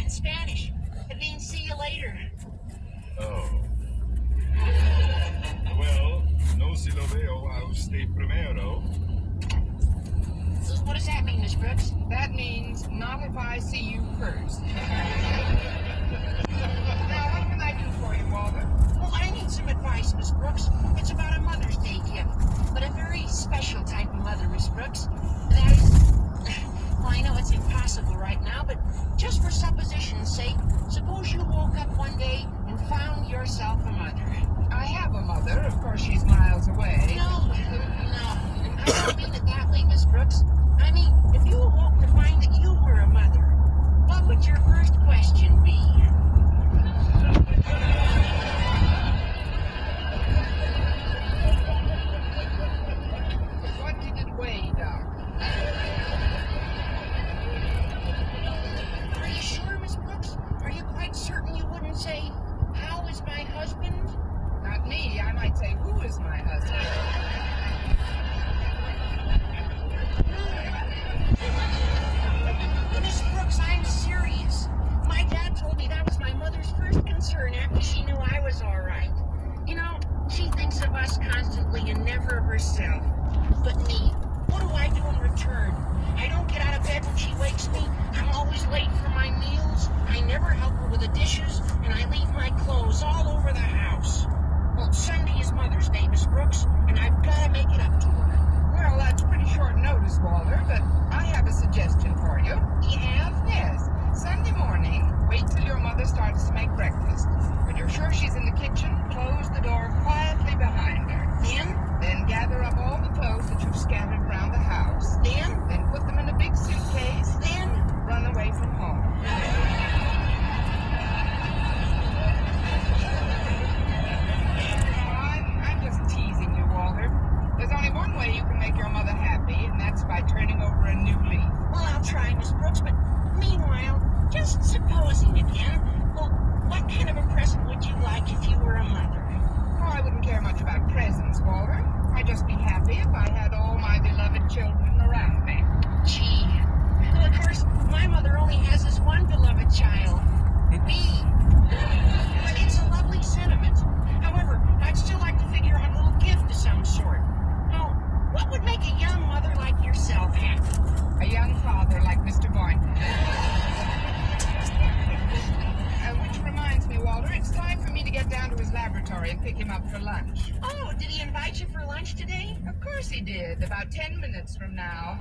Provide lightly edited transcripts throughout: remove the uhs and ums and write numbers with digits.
in Spanish. It means see you later. Oh. Well, no si lo veo a usted primero. What does that mean, Miss Brooks? That means not if I see you first. Now, what can I do for you, Walter? Well, I need some advice, Miss Brooks. It's about a Mother's Day gift, but a very special type of mother, Miss Brooks. That is, well, I know it's impossible right now, but just for supposition's sake, suppose you woke up one day and found yourself a mother. I have a mother. Of course, she's miles away. No, I don't mean it that way, Miss Brooks. I mean, if you awoke to find that you were a mother, what would your first question be? What did it weigh, Doc? Are you sure, Miss Brooks? Are you quite certain you wouldn't say, how is my husband? Not me. I might say, who is my husband? Miss Brooks, I'm serious. My dad told me that was my mother's first concern after she knew I was all right. You know, she thinks of us constantly and never of herself. But me, what do I do in return? I don't get out of bed when she wakes me. I'm always late for my meals. I never help her with the dishes, and I leave my clothes all over the house. Well, Sunday is Mother's Day, Miss Brooks, and I've got to make it up to her. Well, that's pretty short notice, Walter, but I have a suggestion for you. You have? Yes. Sunday morning, wait till your mother starts to make breakfast. When you're sure she's in the kitchen, close the door quietly behind her. Then gather up all the clothes that you've scattered around the house. Then put them in a big suitcase. Then run away from home. I'm just teasing you, Walter. There's only one way you can make your mother happy, and that's by turning over a new leaf. Well, I'll try, Miss Brooks, but meanwhile, just supposing again, well, what kind of a present would you like if you were a mother? Oh, I wouldn't care much about presents, Walter. I'd just be happy if I had all my beloved children around me. Gee. Well, of course, my mother only has this one beloved child. Me. But it's a lovely sentiment. However, I'd still like to figure out a little gift of some sort. Now, what would make a young mother like yourself happy? A young father like Mr. Boynton. Which reminds me, Walter, it's time for me to get down to his laboratory and pick him up for lunch. Oh, did he invite you for lunch today? Of course he did, about 10 minutes from now.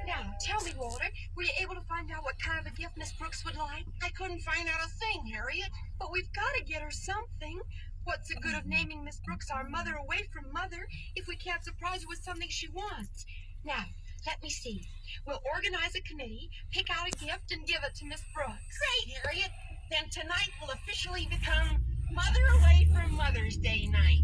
Now, tell me, Walter, were you able to find out what kind of a gift Miss Brooks would like? I couldn't find out a thing, Harriet. But we've got to get her something. What's the good of naming Miss Brooks our mother away from mother if we can't surprise her with something she wants? Now, let me see. We'll organize a committee, pick out a gift, and give it to Miss Brooks. Great, Harriet. Then tonight will officially become Mother Away from Mother's Day night.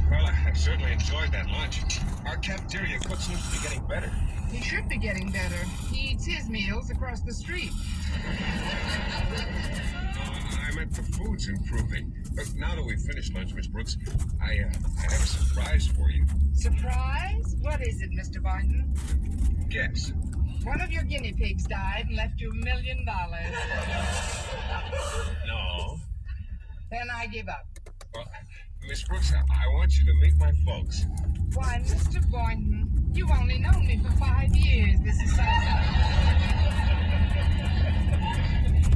Well, I certainly enjoyed that lunch. Our cafeteria cook seems to be getting better. He should be getting better. He eats his meals across the street. I meant the food's improving. But now that we've finished lunch, Miss Brooks, I have a surprise for you. Surprise? What is it, Mr. Boynton? Guess. One of your guinea pigs died and left you $1 million. No. Then I give up. Well, Miss Brooks, I want you to meet my folks. Why, Mr. Boynton, you've only known me for 5 years. This is so...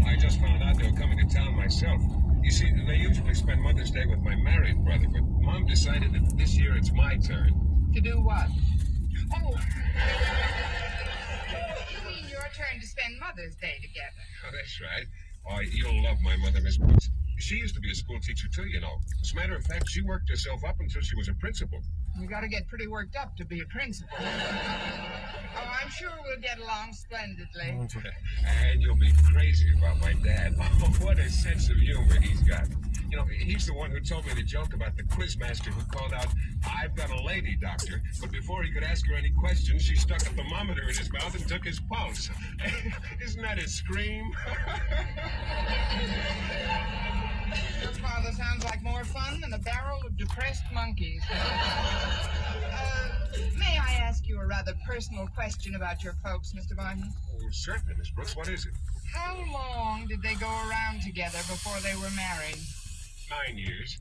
I just found out they were coming to town myself. You see, they usually spend Mother's Day with my married brother, but Mom decided that this year it's my turn. To do what? Oh. You mean your turn to spend Mother's Day together? Oh, that's right. Oh, you'll love my mother, Miss Brooks. She used to be a school teacher, too, you know. As a matter of fact, she worked herself up until she was a principal. You gotta get pretty worked up to be a principal. Oh, I'm sure we'll get along splendidly. And you'll be crazy about my dad. Oh, what a sense of humor he's got. You know, he's the one who told me the joke about the quizmaster who called out, "I've got a lady, doctor." But before he could ask her any questions, she stuck a thermometer in his mouth and took his pulse. Isn't that a scream? Your father sounds like more fun than a barrel of depressed monkeys. May I ask you a rather personal question about your folks, Mr. Barton? Oh, certainly, Miss Brooks. What is it? How long did they go around together before they were married? 9 years.